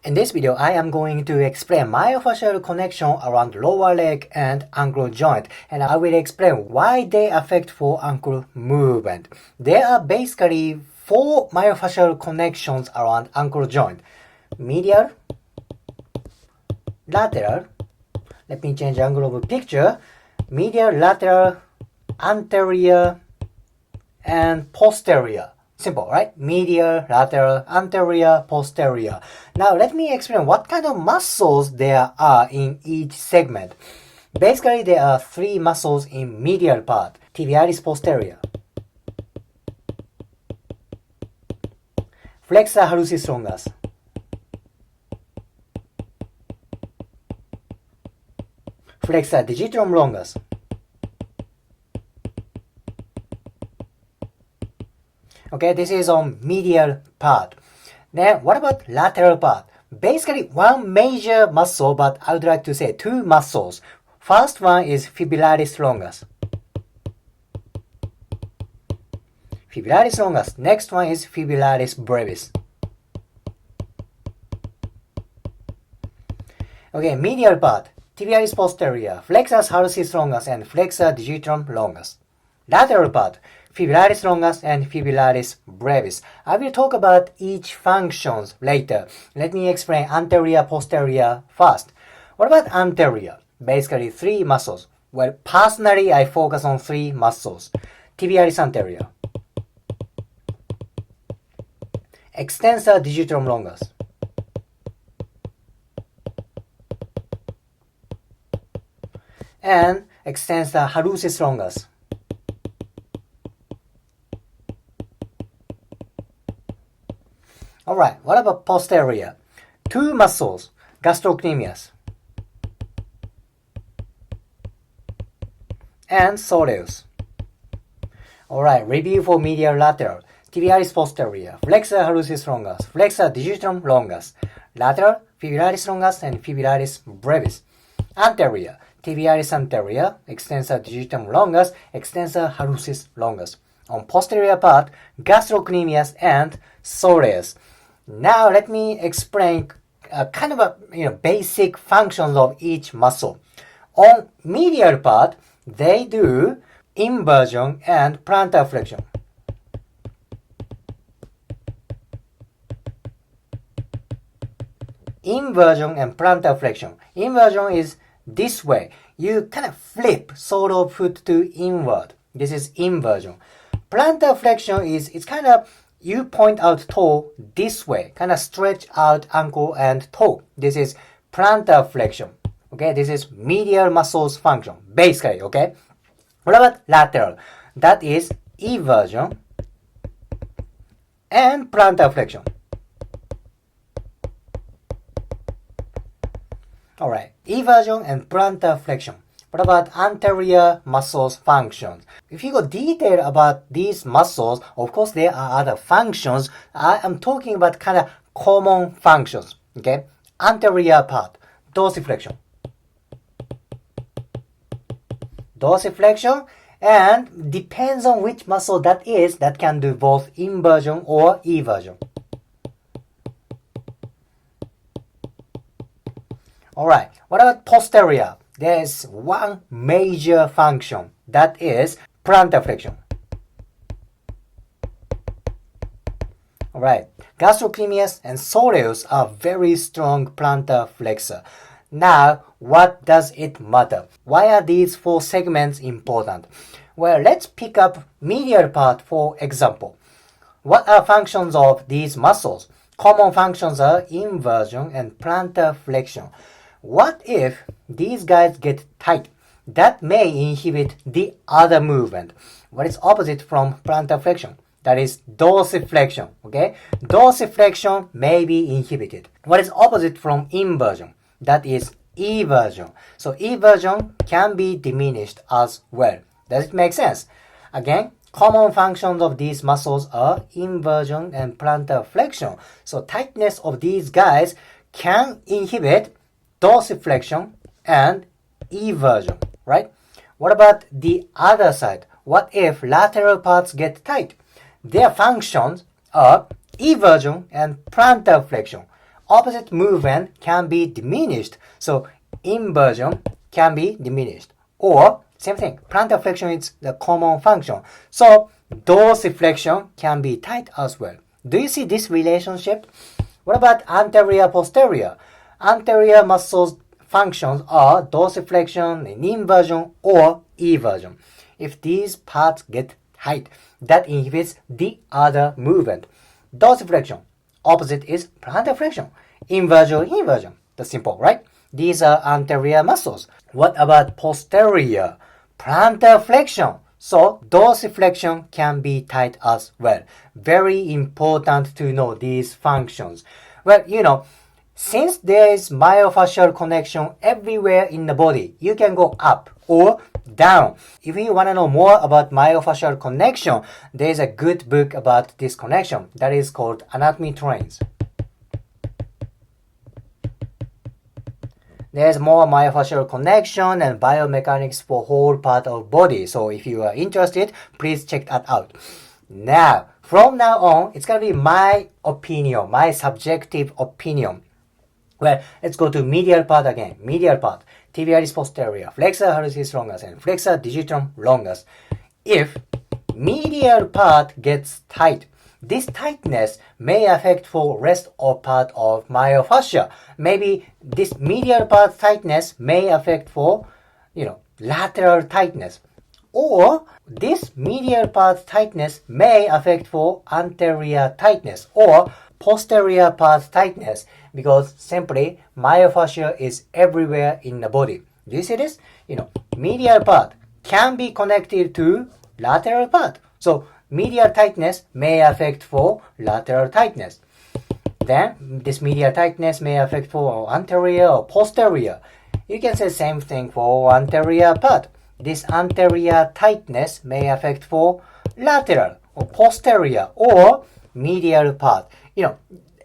In this video, I am going to explain myofascial connection around lower leg and ankle joint, and I will explain why they affect for ankle movement. There are basically four myofascial connections around ankle joint: medial, lateral. Let me change the angle of the picture. Medial, lateral, anterior, and posterior. Simple, right? Medial, lateral, anterior, posterior. Now let me explain what kind of muscles there are in each segment. Basically, there are three muscles in medial part: tibialis posterior, flexor hallucis longus, flexor digitorum longus, okay, this is on medial part. Then what about lateral part? Basically one major muscle, but I would like to say two muscles. First one is fibrillaris longus. Fibrillaris longus. Next one is fibrillaris brevis. Okay, medial part: tibialis posterior, flexor hallucis longus, and flexor digitorum longus. Lateral part: fibrillaris longus and fibrillaris brevis. I will talk about each functions later. Let me explain anterior, posterior first. What about anterior? Basically three muscles. Well, personally I focus on three muscles: tibialis anterior, extensor digitorum longus, and extensor hallucis longus. Alright, what about posterior? Two muscles: gastrocnemius and soleus. Alright, review for medial lateral: tibialis posterior, flexor hallucis longus, flexor digitorum longus. Lateral: fibrillaris longus and fibrillaris brevis. Anterior: tibialis anterior, extensor digitorum longus, extensor hallucis longus. On posterior part: gastrocnemius and soleus. Now let me explain kind of basic functions of each muscle. On medial part, they do inversion and plantar flexion. Inversion and plantar flexion. Inversion is this way. You kind of flip sort of foot to inward. This is inversion. Plantar flexion is it's kind of you point out toe this way, kind of stretch out ankle and toe. This is plantar flexion. Okay, this is medial muscles function, basically, okay? What about lateral? That is eversion and plantar flexion. Alright, eversion and plantar flexion. What about anterior muscles functions? If you go detail about these muscles, of course there are other functions. I am talking about kind of common functions. Okay, anterior part: dorsiflexion, dorsiflexion, and depends on which muscle that is, that can do both inversion or eversion. Alright, what about posterior? There's one major function, that is plantar flexion. Alright, gastrocnemius and soleus are very strong plantar flexor. Now, what does it matter? Why are these four segments important? Well, let's pick up medial part for example. What are functions of these muscles? Common functions are inversion and plantar flexion. What if these guys get tight? That may inhibit the other movement. What is opposite from plantar flexion? That is dorsiflexion. Okay, dorsiflexion may be inhibited. What is opposite from inversion? That is eversion. So eversion can be diminished as well. Does it make sense? Again, common functions of these muscles are inversion and plantar flexion. So tightness of these guys can inhibit dorsiflexion and eversion, right? What about the other side? What if lateral parts get tight? Their functions are eversion and plantar flexion. opposite movement can be diminished. So inversion can be diminished. Or same thing, plantar flexion is the common function. So dorsiflexion can be tight as well. Do you see this relationship? What about anterior posterior? Anterior muscles functions are dorsiflexion and inversion or eversion. If these parts get tight, that inhibits the other movement. Dorsiflexion, opposite is plantar flexion. Inversion. That's simple, right? These are anterior muscles. What about posterior? Plantar flexion. So dorsiflexion can be tight as well. Very important to know these functions. Well, since there is myofascial connection everywhere in the body, you can go up or down. If you want to know more about myofascial connection, there is a good book about this connection that is called Anatomy Trains. There's more myofascial connection and biomechanics for whole part of body. So if you are interested, please check that out. Now, from now on, it's going to be my opinion, my subjective opinion. Well, let's go to medial part again. Medial part, tibialis posterior, flexor hallucis longus, and flexor digitorum longus. If medial part gets tight, this tightness may affect for rest of part of myofascia. Maybe this medial part tightness may affect for, lateral tightness. Or this medial part tightness may affect for anterior tightness or posterior part tightness, because simply myofascia is everywhere in the body. Do you see this? Medial part can be connected to lateral part. So medial tightness may affect for lateral tightness. Then this medial tightness may affect for anterior or posterior. You can say same thing for anterior part. This anterior tightness may affect for lateral or posterior or medial part.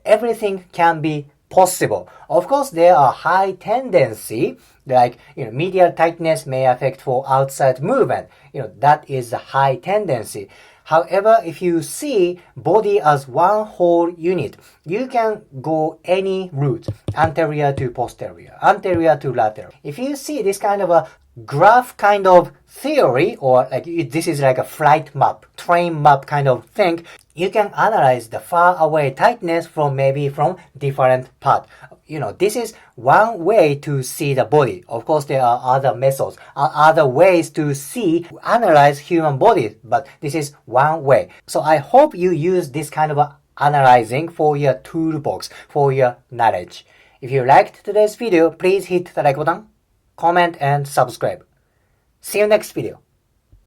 Everything can be possible. Of course, there are high tendency, like, medial tightness may affect for outside movement. That is a high tendency. However, if you see body as one whole unit, you can go any route, anterior to posterior, anterior to lateral. If you see this kind of a graph kind of theory, or this is like a flight map, train map kind of thing, you can analyze the far away tightness from different part. This is one way to see the body. Of course, there are other methods, other ways to analyze human body, but this is one way. So I hope you use this kind of analyzing for your toolbox, for your knowledge. If you liked today's video, please hit the like button, comment and subscribe. See you next video.